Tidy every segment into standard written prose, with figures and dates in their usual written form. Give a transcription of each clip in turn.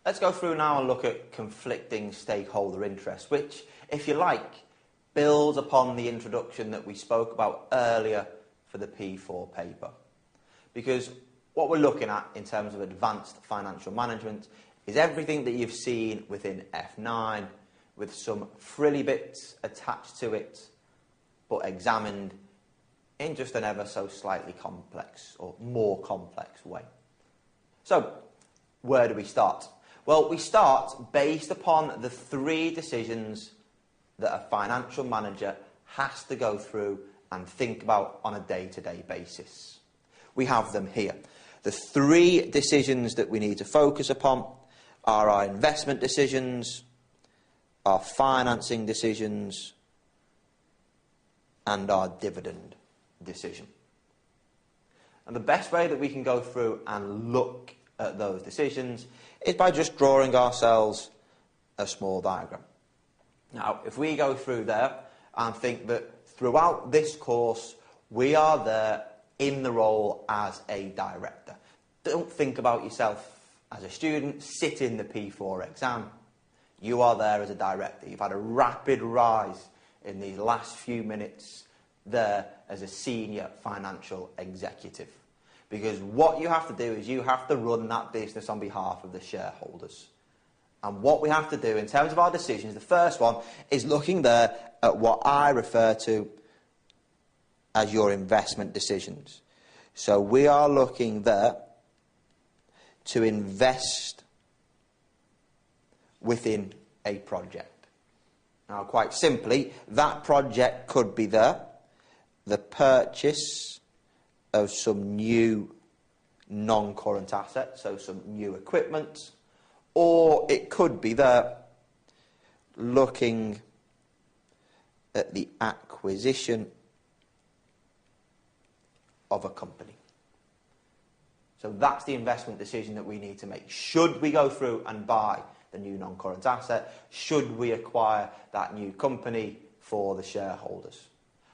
Let's go through now and look at conflicting stakeholder interests, which, if you like, builds upon the introduction that we spoke about earlier for the P4 paper. Because what we're looking at in terms of advanced financial management is everything that you've seen within F9 with some frilly bits attached to it, but examined in just an ever so slightly complex or more complex way. So, where do we start? Well, we start based upon the 3 decisions that a financial manager has to go through and think about on a day-to-day basis. We have them here. The 3 decisions that we need to focus upon are our investment decisions, our financing decisions, and our dividend decision. And the best way that we can go through and look at those decisions is by just drawing ourselves a small diagram. Now, if we go through there and think that throughout this course we are there in the role as a director, don't think about yourself as a student sitting the P4 exam. You are there as a director. You've had a rapid rise in these last few minutes there as a senior financial executive. Because what you have to do is you have to run that business on behalf of the shareholders. And what we have to do in terms of our decisions, the first one is looking there at what I refer to as your investment decisions. So we are looking there to invest within a project. Now, quite simply, that project could be the purchase of some new non-current assets, so some new equipment, or it could be looking at the acquisition of a company. So that's the investment decision that we need to make. Should we go through and buy the new non-current asset? Should we acquire that new company for the shareholders?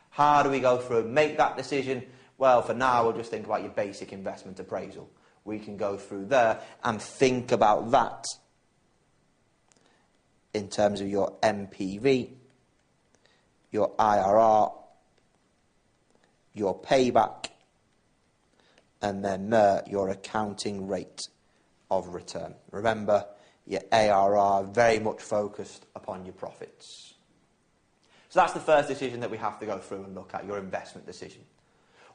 How do we go through and make that decision? Well, for now, we'll just think about your basic investment appraisal. We can go through there and think about that in terms of your MPV, your IRR, your payback, and then your accounting rate of return. Remember, your ARR very much focused upon your profits. So that's the first decision that we have to go through and look at, your investment decision.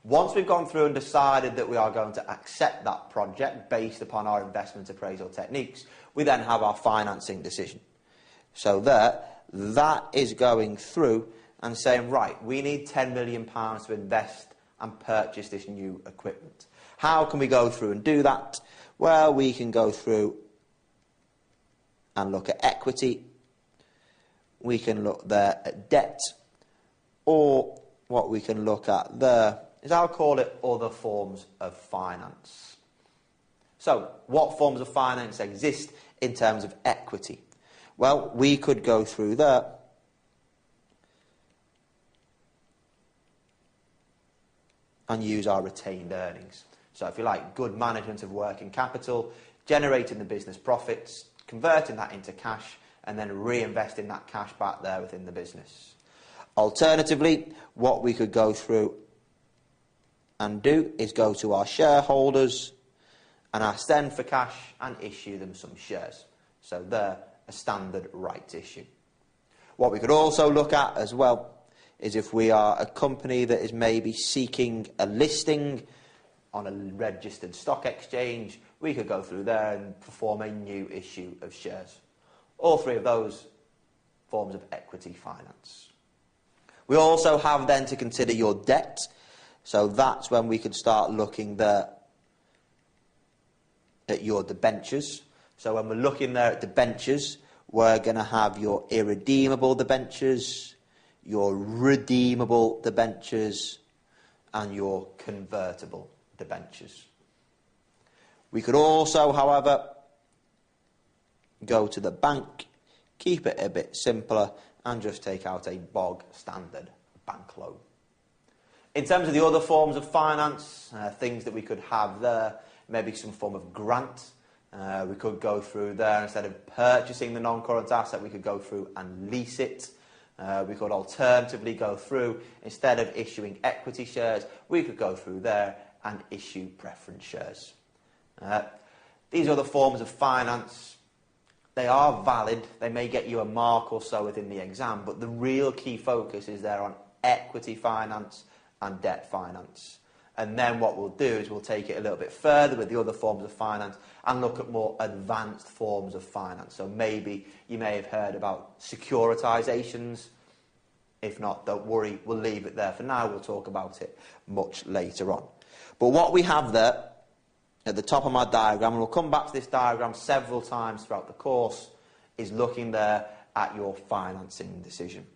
Once we've gone through and decided that we are going to accept that project based upon our investment appraisal techniques, we then have our financing decision. So that is going through and saying, right, we need £10 million to invest and purchase this new equipment. How can we go through and do that? Well, we can go through and look at equity. We can look there at debt, or what we can look at there is, I'll call it, other forms of finance. So, what forms of finance exist in terms of equity? Well, we could go through there and use our retained earnings. So, if you like, good management of working capital, generating the business profits, converting that into cash, and then reinvesting that cash back there within the business. Alternatively, what we could go through and do is go to our shareholders and ask them for cash and issue them some shares. So they're a standard rights issue. What we could also look at as well is if we are a company that is maybe seeking a listing on a registered stock exchange, we could go through there and perform a new issue of shares. All 3 of those forms of equity finance. We also have then to consider your debt. So that's when we could start looking there at your debentures. So when we're looking there at debentures, we're going to have your irredeemable debentures, your redeemable debentures, and your convertible debentures. We could also, however, go to the bank, keep it a bit simpler, and just take out a bog standard bank loan. In terms of the other forms of finance, things that we could have there, maybe some form of grant. We could go through there, instead of purchasing the non-current asset, we could go through and lease it. We could alternatively go through, instead of issuing equity shares, we could go through there and issue preference shares. These are the forms of finance. They are valid. They may get you a mark or so within the exam, but the real key focus is there on equity finance and debt finance. And then what we'll do is we'll take it a little bit further with the other forms of finance and look at more advanced forms of finance. So maybe you may have heard about securitizations. If not, don't worry, we'll leave it there for now. We'll talk about it much later on. But what we have there at the top of my diagram, and we'll come back to this diagram several times throughout the course, is looking there at your financing decision.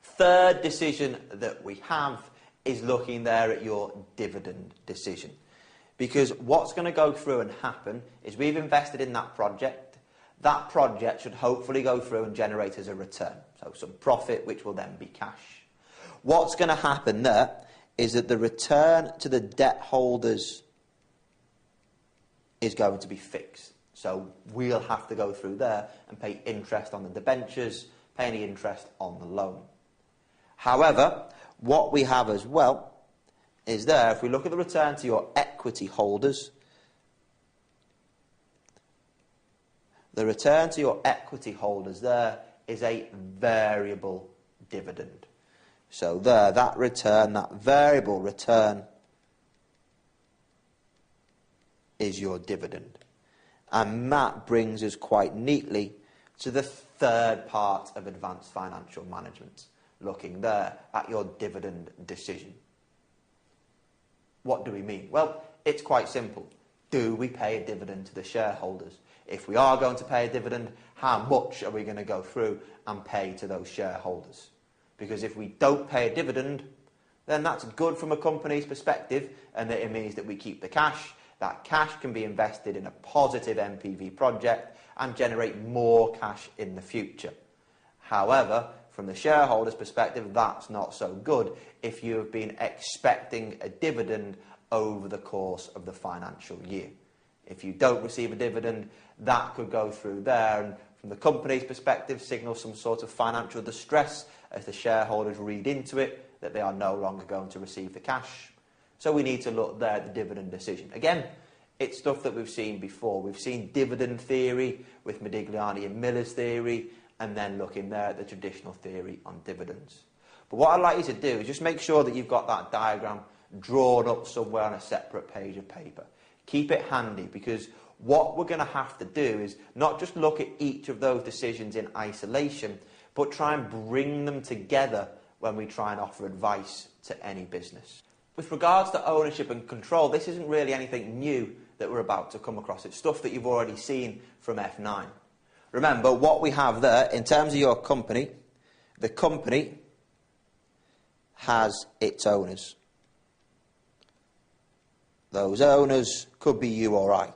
Third decision that we have is looking there at your dividend decision. Because what's going to go through and happen is we've invested in that project. That project should hopefully go through and generate us a return. So some profit, which will then be cash. What's going to happen there is that the return to the debt holders is going to be fixed. So we'll have to go through there and pay interest on the debentures, pay any interest on the loan. However, what we have as well is there, if we look at the return to your equity holders, the return to your equity holders there is a variable dividend. So there, that return, that variable return, is your dividend. And that brings us quite neatly to the third part of advanced financial management, looking there at your dividend decision. What do we mean? Well, it's quite simple. Do we pay a dividend to the shareholders? If we are going to pay a dividend, how much are we going to go through and pay to those shareholders? Because if we don't pay a dividend, then that's good from a company's perspective, and that it means that we keep the cash. That cash can be invested in a positive NPV project and generate more cash in the future. However, from the shareholders' perspective, that's not so good if you have been expecting a dividend over the course of the financial year. If you don't receive a dividend, that could go through there and, from the company's perspective, signal some sort of financial distress as the shareholders read into it that they are no longer going to receive the cash. So we need to look there at the dividend decision. Again, it's stuff that we've seen before. We've seen dividend theory with Modigliani and Miller's theory, and then looking there at the traditional theory on dividends. But what I'd like you to do is just make sure that you've got that diagram drawn up somewhere on a separate page of paper. Keep it handy, because what we're going to have to do is not just look at each of those decisions in isolation, but try and bring them together when we try and offer advice to any business. With regards to ownership and control, this isn't really anything new that we're about to come across. It's stuff that you've already seen from F9. Remember, what we have there, in terms of your company, the company has its owners. Those owners could be you or I,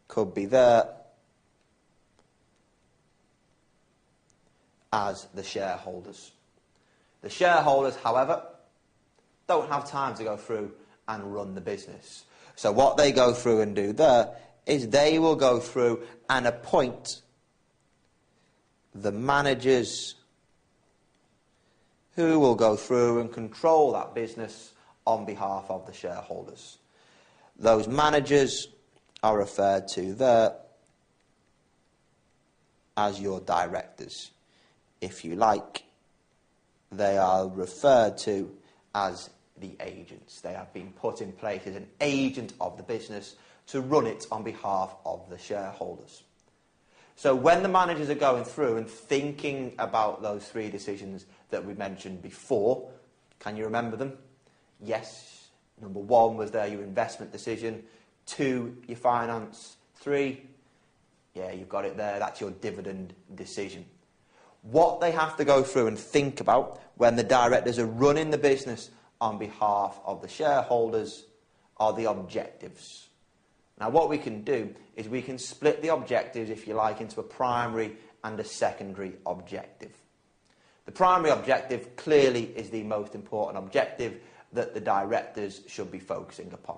could be there as the shareholders. The shareholders, however, don't have time to go through and run the business. So what they go through and do there is they will go through and appoint the managers who will go through and control that business on behalf of the shareholders. Those managers are referred to there as your directors. If you like, they are referred to as the agents. They have been put in place as an agent of the business to run it on behalf of the shareholders. So when the managers are going through and thinking about those three decisions that we mentioned before, can you remember them? Yes. Number one was there your investment decision. 2, your finance. 3, yeah, you've got it there. That's your dividend decision. What they have to go through and think about when the directors are running the business on behalf of the shareholders are the objectives. Now, what we can do is we can split the objectives, if you like, into a primary and a secondary objective. The primary objective clearly is the most important objective that the directors should be focusing upon.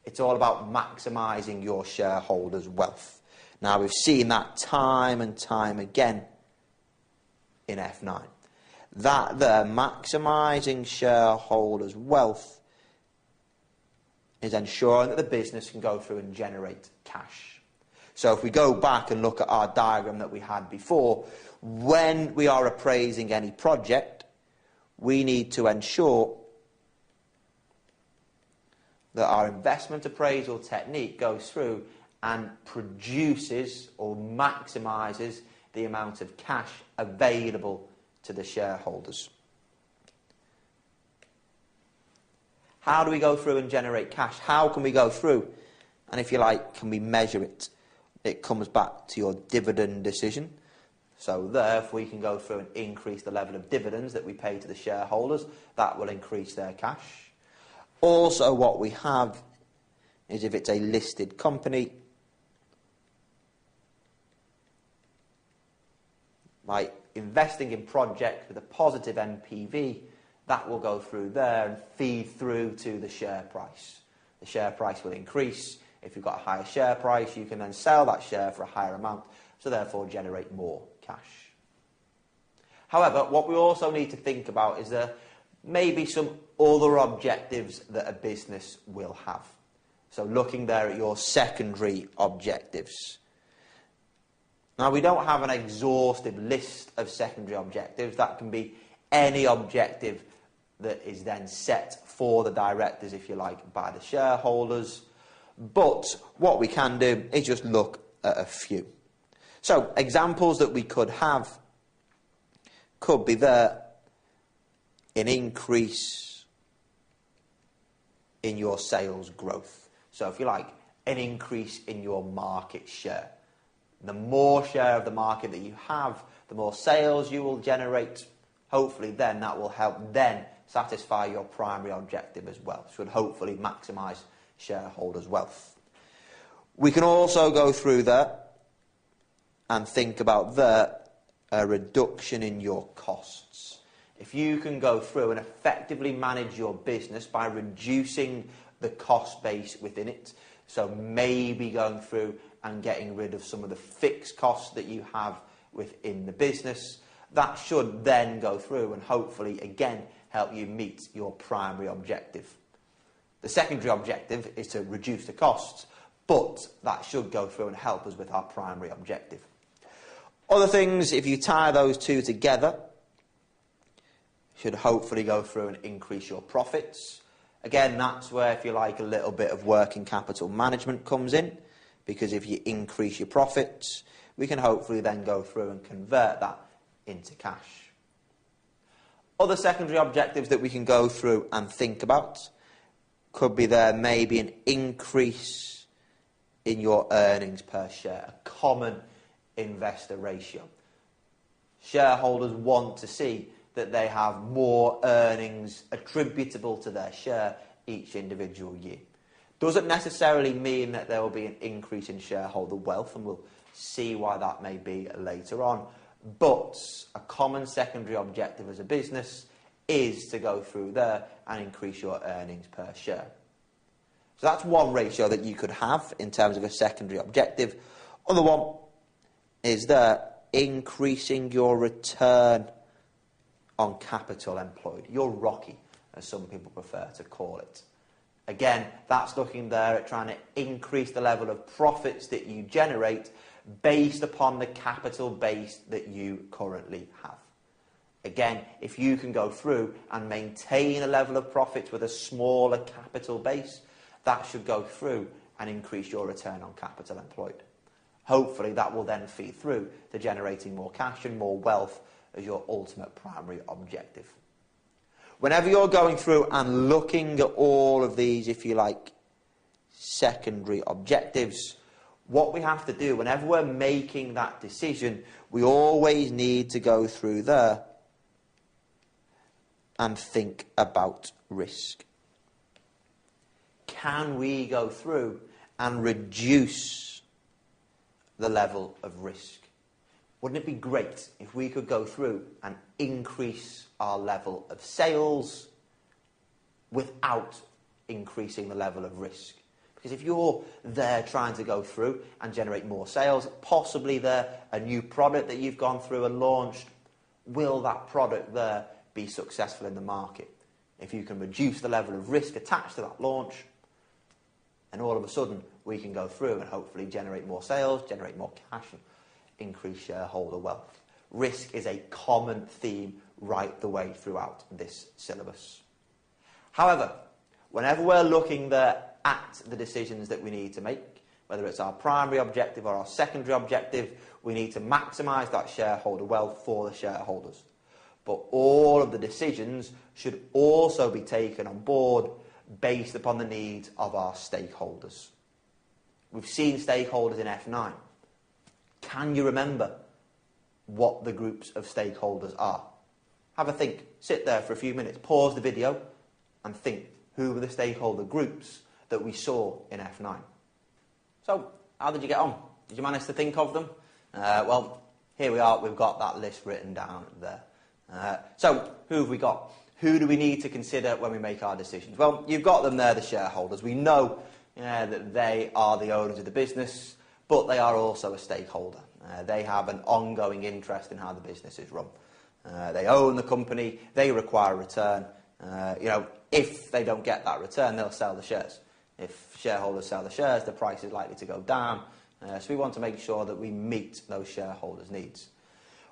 It's all about maximising your shareholders' wealth. Now, we've seen that time and time again in F9. That there, maximising shareholders' wealth, is ensuring that the business can go through and generate cash. So if we go back and look at our diagram that we had before, when we are appraising any project, we need to ensure that our investment appraisal technique goes through and produces or maximises the amount of cash available to the shareholders. How do we go through and generate cash? How can we go through? And if you like, can we measure it? It comes back to your dividend decision. So there, if we can go through and increase the level of dividends that we pay to the shareholders, that will increase their cash. Also, what we have is if it's a listed company, by investing in projects with a positive NPV, that will go through there and feed through to the share price. The share price will increase. If you've got a higher share price, you can then sell that share for a higher amount, so therefore generate more cash. However, what we also need to think about is there may be some other objectives that a business will have. So looking there at your secondary objectives. Now, we don't have an exhaustive list of secondary objectives. That can be any objective that is then set for the directors, if you like, by the shareholders. But what we can do is just look at a few. So examples that we could have could be there an increase in your sales growth. So if you like, an increase in your market share. The more share of the market that you have, the more sales you will generate. Hopefully then that will help then satisfy your primary objective as well. Should hopefully maximise shareholders' wealth. We can also go through there and think about a reduction in your costs. If you can go through and effectively manage your business by reducing the cost base within it, so maybe going through and getting rid of some of the fixed costs that you have within the business, that should then go through and hopefully again help you meet your primary objective. The secondary objective is to reduce the costs, but that should go through and help us with our primary objective. Other things, if you tie those two together, should hopefully go through and increase your profits. Again, that's where, if you like, a little bit of working capital management comes in, because if you increase your profits, we can hopefully then go through and convert that into cash. Other secondary objectives that we can go through and think about could be there maybe an increase in your earnings per share, a common investor ratio. Shareholders want to see that they have more earnings attributable to their share each individual year. Doesn't necessarily mean that there will be an increase in shareholder wealth, and we'll see why that may be later on. But a common secondary objective as a business is to go through there and increase your earnings per share. So that's one ratio that you could have in terms of a secondary objective. Other one is there increasing your return on capital employed, your ROCE, as some people prefer to call it. Again, that's looking there at trying to increase the level of profits that you generate based upon the capital base that you currently have. Again, if you can go through and maintain a level of profits with a smaller capital base, that should go through and increase your return on capital employed. Hopefully that will then feed through to generating more cash and more wealth as your ultimate primary objective. Whenever you're going through and looking at all of these, if you like, secondary objectives, what we have to do whenever we're making that decision, we always need to go through there and think about risk. Can we go through and reduce the level of risk? Wouldn't it be great if we could go through and increase our level of sales without increasing the level of risk? Because if you're there trying to go through and generate more sales, possibly there a new product that you've gone through and launched, will that product there be successful in the market? If you can reduce the level of risk attached to that launch, and all of a sudden we can go through and hopefully generate more sales, generate more cash, and increase shareholder wealth. Risk is a common theme right the way throughout this syllabus. However, whenever we're looking there at the decisions that we need to make, whether it's our primary objective or our secondary objective, we need to maximise that shareholder wealth for the shareholders. But all of the decisions should also be taken on board based upon the needs of our stakeholders. We've seen stakeholders in F9. Can you remember what the groups of stakeholders are? Have a think. Sit there for a few minutes, pause the video and think, who were the stakeholder groups that we saw in F9? So, how did you get on? Did you manage to think of them? Well, here we are. We've got that list written down there. So, who have we got? Who do we need to consider when we make our decisions? Well, you've got them there, the shareholders. We know that they are the owners of the business, but they are also a stakeholder. They have an ongoing interest in how the business is run. They own the company. They require a return. If they don't get that return, they'll sell the shares. If shareholders sell the shares, the price is likely to go down. So we want to make sure that we meet those shareholders' needs.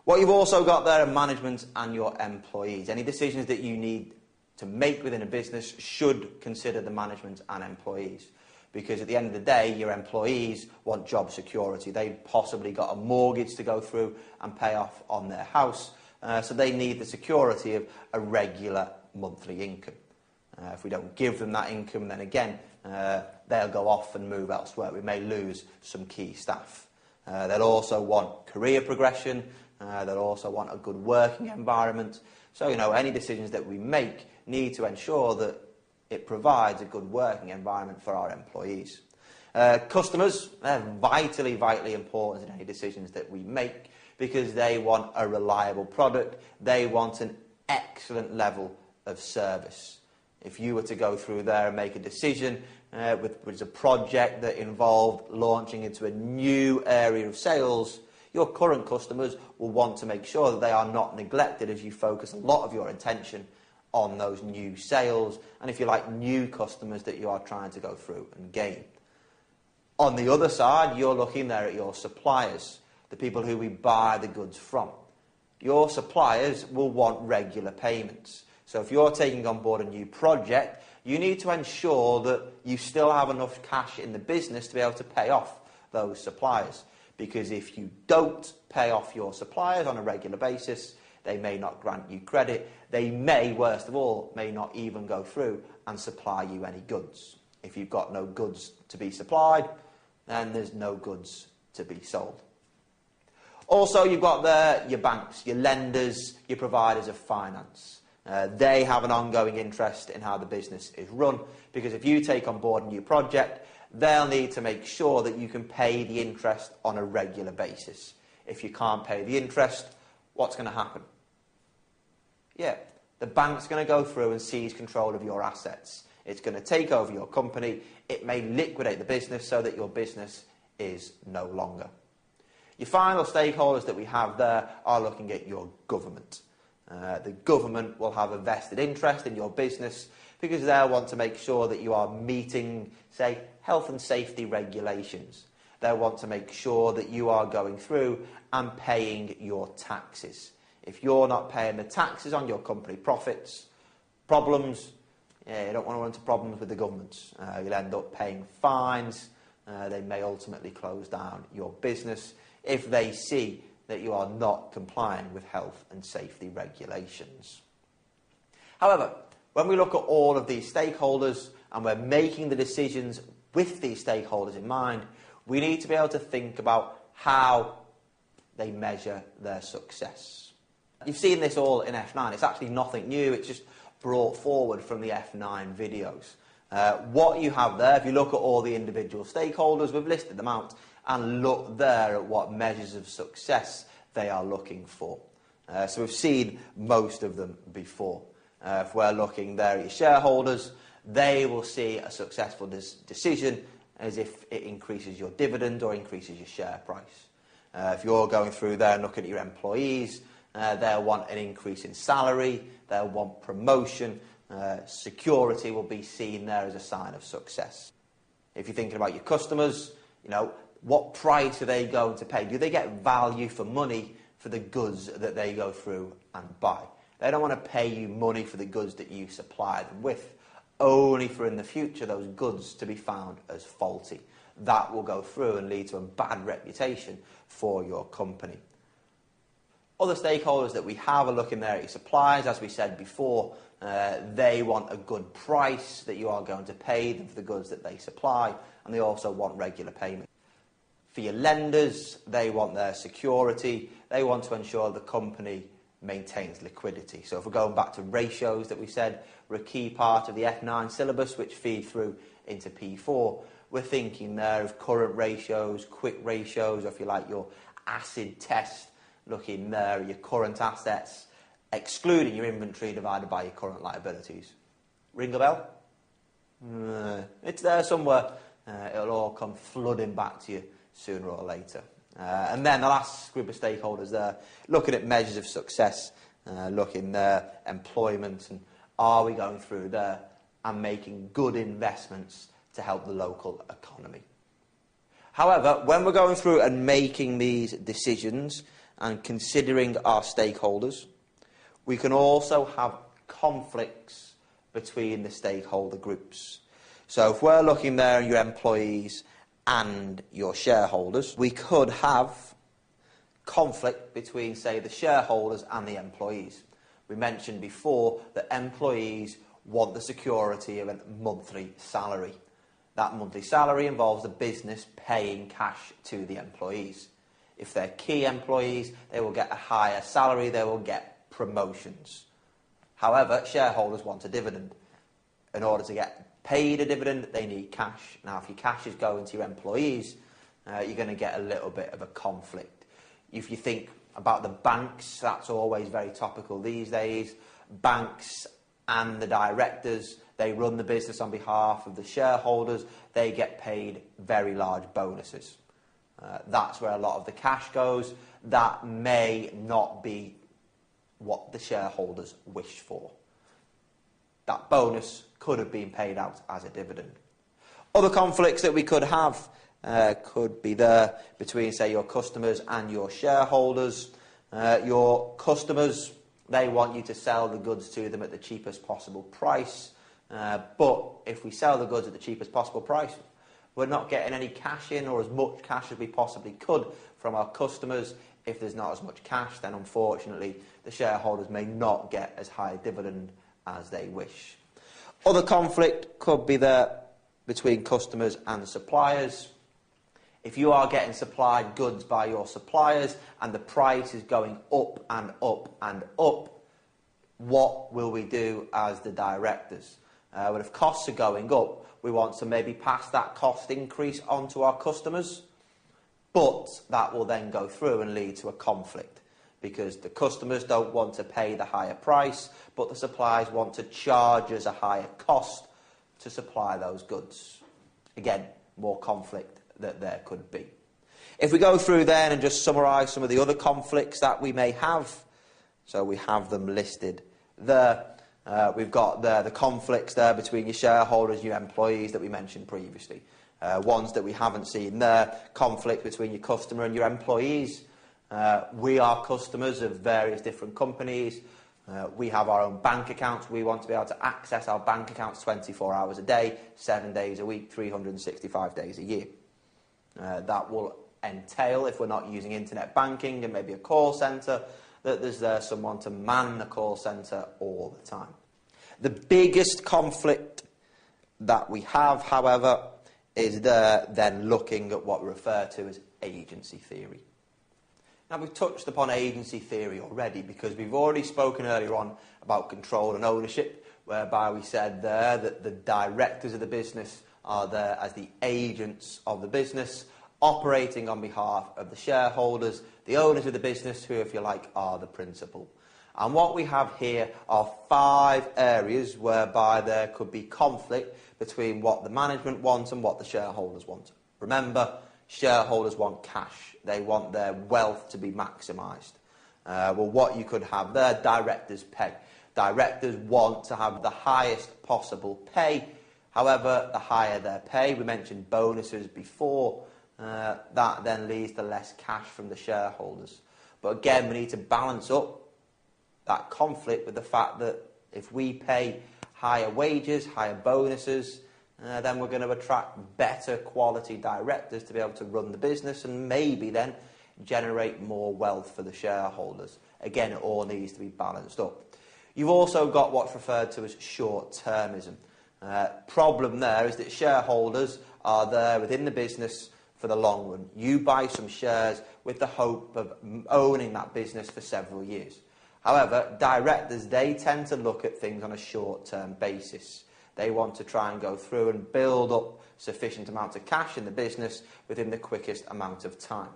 What you've also got there are management and your employees. Any decisions that you need to make within a business should consider the management and employees. Because at the end of the day, your employees want job security. They've possibly got a mortgage to go through and pay off on their house. So they need the security of a regular monthly income. If we don't give them that income, then again, they'll go off and move elsewhere. We may lose some key staff. They'll also want career progression. They'll also want a good working environment. So, any decisions that we make need to ensure that it provides a good working environment for our employees. Customers, they're vitally important in any decisions that we make because they want a reliable product. They want an excellent level of service. If you were to go through there and make a decision with a project that involved launching into a new area of sales, your current customers will want to make sure that they are not neglected as you focus a lot of your attention on those new sales and, if you like, new customers that you are trying to go through and gain. On the other side, you're looking there at your suppliers, the people who we buy the goods from. Your suppliers will want regular payments. So if you're taking on board a new project, you need to ensure that you still have enough cash in the business to be able to pay off those suppliers. Because if you don't pay off your suppliers on a regular basis, they may not grant you credit. They may, worst of all, may not even go through and supply you any goods. If you've got no goods to be supplied, then there's no goods to be sold. Also, you've got there your banks, your lenders, your providers of finance. They have an ongoing interest in how the business is run, because if you take on board a new project, they'll need to make sure that you can pay the interest on a regular basis. If you can't pay the interest, what's going to happen? Yeah, the bank's going to go through and seize control of your assets. It's going to take over your company. It may liquidate the business so that your business is no longer. Your final stakeholders that we have there are looking at your government. The government will have a vested interest in your business because they'll want to make sure that you are meeting, say, health and safety regulations. They'll want to make sure that you are going through and paying your taxes. If you're not paying the taxes on your company profits, problems, you don't want to run into problems with the government. You'll end up paying fines. They may ultimately close down your business if they see that you are not complying with health and safety regulations. However, when we look at all of these stakeholders and we're making the decisions with these stakeholders in mind, we need to be able to think about how they measure their success. You've seen this all in F9. It's actually nothing new. It's just brought forward from the F9 videos. What you have there, if you look at all the individual stakeholders, we've listed them out, and look there at what measures of success they are looking for. So we've seen most of them before. If we're looking there at your shareholders, they will see a successful decision as if it increases your dividend or increases your share price. If you're going through there and looking at your employees, they'll want an increase in salary, they'll want promotion, security will be seen there as a sign of success. If you're thinking about your customers, what price are they going to pay? Do they get value for money for the goods that they go through and buy? They don't want to pay you money for the goods that you supply them with, only for in the future those goods to be found as faulty. That will go through and lead to a bad reputation for your company. Other stakeholders that we have are looking there at your suppliers. As we said before, they want a good price that you are going to pay them for the goods that they supply, and they also want regular payment. For your lenders, they want their security. They want to ensure the company maintains liquidity. So if we're going back to ratios that we said were a key part of the F9 syllabus, which feed through into P4, we're thinking there of current ratios, quick ratios, or if you like your acid test, looking there at your current assets, excluding your inventory divided by your current liabilities. Ring a bell? It's there somewhere. It'll all come flooding back to you sooner or later. And then the last group of stakeholders there, looking at measures of success, looking there, employment, and are we going through there and making good investments to help the local economy. However, when we're going through and making these decisions and considering our stakeholders, we can also have conflicts between the stakeholder groups. So if we're looking there at your employees and your shareholders, we could have conflict between, say, the shareholders and the employees. We mentioned before that employees want the security of a monthly salary. That monthly salary involves the business paying cash to the employees. If they're key employees, they will get a higher salary, they will get promotions. However, shareholders want a dividend. In order to get paid a dividend, they need cash. Now, if your cash is going to your employees, you're going to get a little bit of a conflict. If you think about the banks, that's always very topical these days. Banks and the directors, they run the business on behalf of the shareholders. They get paid very large bonuses. That's where a lot of the cash goes. That may not be what the shareholders wish for. That bonus could have been paid out as a dividend. Other conflicts that we could have could be there between, say, your customers and your shareholders. Your customers, they want you to sell the goods to them at the cheapest possible price. But if we sell the goods at the cheapest possible price, we're not getting any cash in or as much cash as we possibly could from our customers. If there's not as much cash, then unfortunately the shareholders may not get as high a dividend as they wish. Other conflict could be there between customers and suppliers. If you are getting supplied goods by your suppliers and the price is going up and up and up, what will we do as the directors? Well, if costs are going up, we want to maybe pass that cost increase on to our customers, but that will then go through and lead to a conflict because the customers don't want to pay the higher price, but the suppliers want to charge us a higher cost to supply those goods. Again, more conflict that there could be. If we go through then and just summarise some of the other conflicts that we may have, so we have them listed there. We've got the conflicts there between your shareholders and your employees that we mentioned previously. Ones that we haven't seen there, conflict between your customer and your employees. We are customers of various different companies. We have our own bank accounts. We want to be able to access our bank accounts 24 hours a day, 7 days a week, 365 days a year. That will entail, if we're not using internet banking and maybe a call centre, that there's there someone to man the call centre all the time. The biggest conflict that we have, however, is then looking at what we refer to as agency theory. Now, we've touched upon agency theory already because we've already spoken earlier on about control and ownership, whereby we said there that the directors of the business are there as the agents of the business, operating on behalf of the shareholders, the owners of the business, who, if you like, are the principal. And what we have here are 5 areas whereby there could be conflict between what the management wants and what the shareholders want. Remember, shareholders want cash. They want their wealth to be maximised. Well, what you could have there, directors' pay. Directors want to have the highest possible pay. However, the higher their pay, we mentioned bonuses before, that then leads to less cash from the shareholders. But again, we need to balance up that conflict with the fact that if we pay higher wages, higher bonuses, then we're going to attract better quality directors to be able to run the business and maybe then generate more wealth for the shareholders. Again, it all needs to be balanced up. You've also got what's referred to as short-termism. Problem there is that shareholders are there within the business for the long run. You buy some shares with the hope of owning that business for several years. However, directors, they tend to look at things on a short-term basis. They want to try and go through and build up sufficient amounts of cash in the business within the quickest amount of time.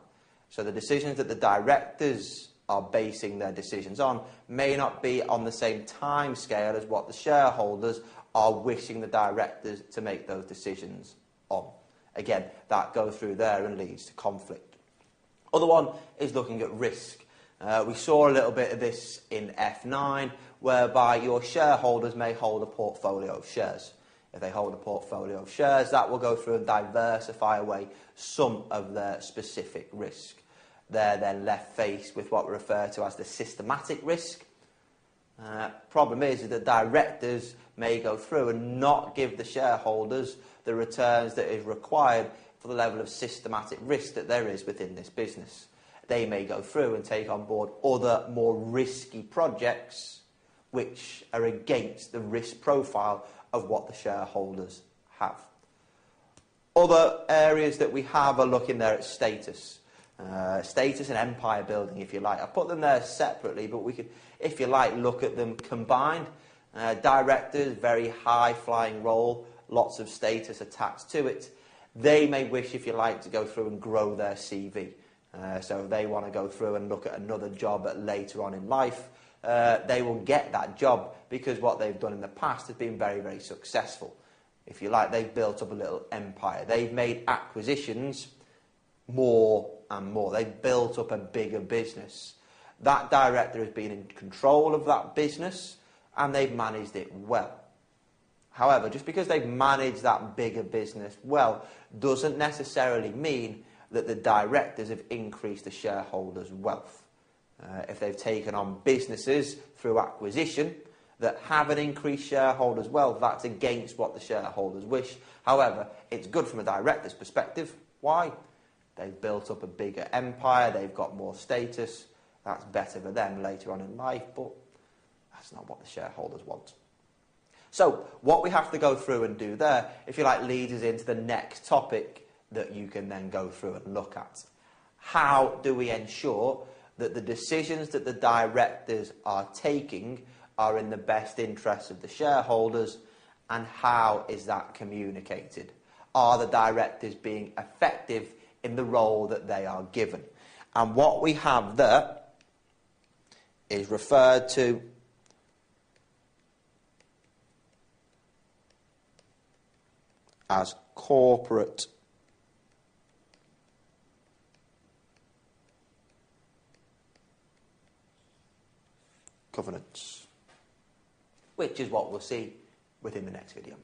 So the decisions that the directors are basing their decisions on may not be on the same time scale as what the shareholders are wishing the directors to make those decisions on. Again, that goes through there and leads to conflict. Other one is looking at risk. We saw a little bit of this in F9, whereby your shareholders may hold a portfolio of shares. If they hold a portfolio of shares, that will go through and diversify away some of their specific risk. They're then left faced with what we refer to as the systematic risk. Problem is that directors may go through and not give the shareholders the returns that is required for the level of systematic risk that there is within this business. They may go through and take on board other more risky projects which are against the risk profile of what the shareholders have. Other areas that we have are looking there at status. Status and empire building, if you like. I put them there separately, but we could, if you like, look at them combined. Directors, very high-flying role, lots of status attached to it. They may wish, if you like, to go through and grow their CV. So if they want to go through and look at another job later on in life, they will get that job because what they've done in the past has been very, very successful. If you like, they've built up a little empire. They've made acquisitions more and more. They've built up a bigger business. That director has been in control of that business and they've managed it well. However, just because they've managed that bigger business well doesn't necessarily mean that the directors have increased the shareholders' wealth. If they've taken on businesses through acquisition that have an increased shareholders' wealth, that's against what the shareholders wish. However, it's good from a director's perspective. Why? They've built up a bigger empire, they've got more status. That's better for them later on in life, but that's not what the shareholders want. So, what we have to go through and do there, if you like, leads us into the next topic that you can then go through and look at. How do we ensure that the decisions that the directors are taking are in the best interest of the shareholders, and how is that communicated? Are the directors being effective in the role that they are given? And what we have there is referred to as corporate governance, which is what we'll see within the next video.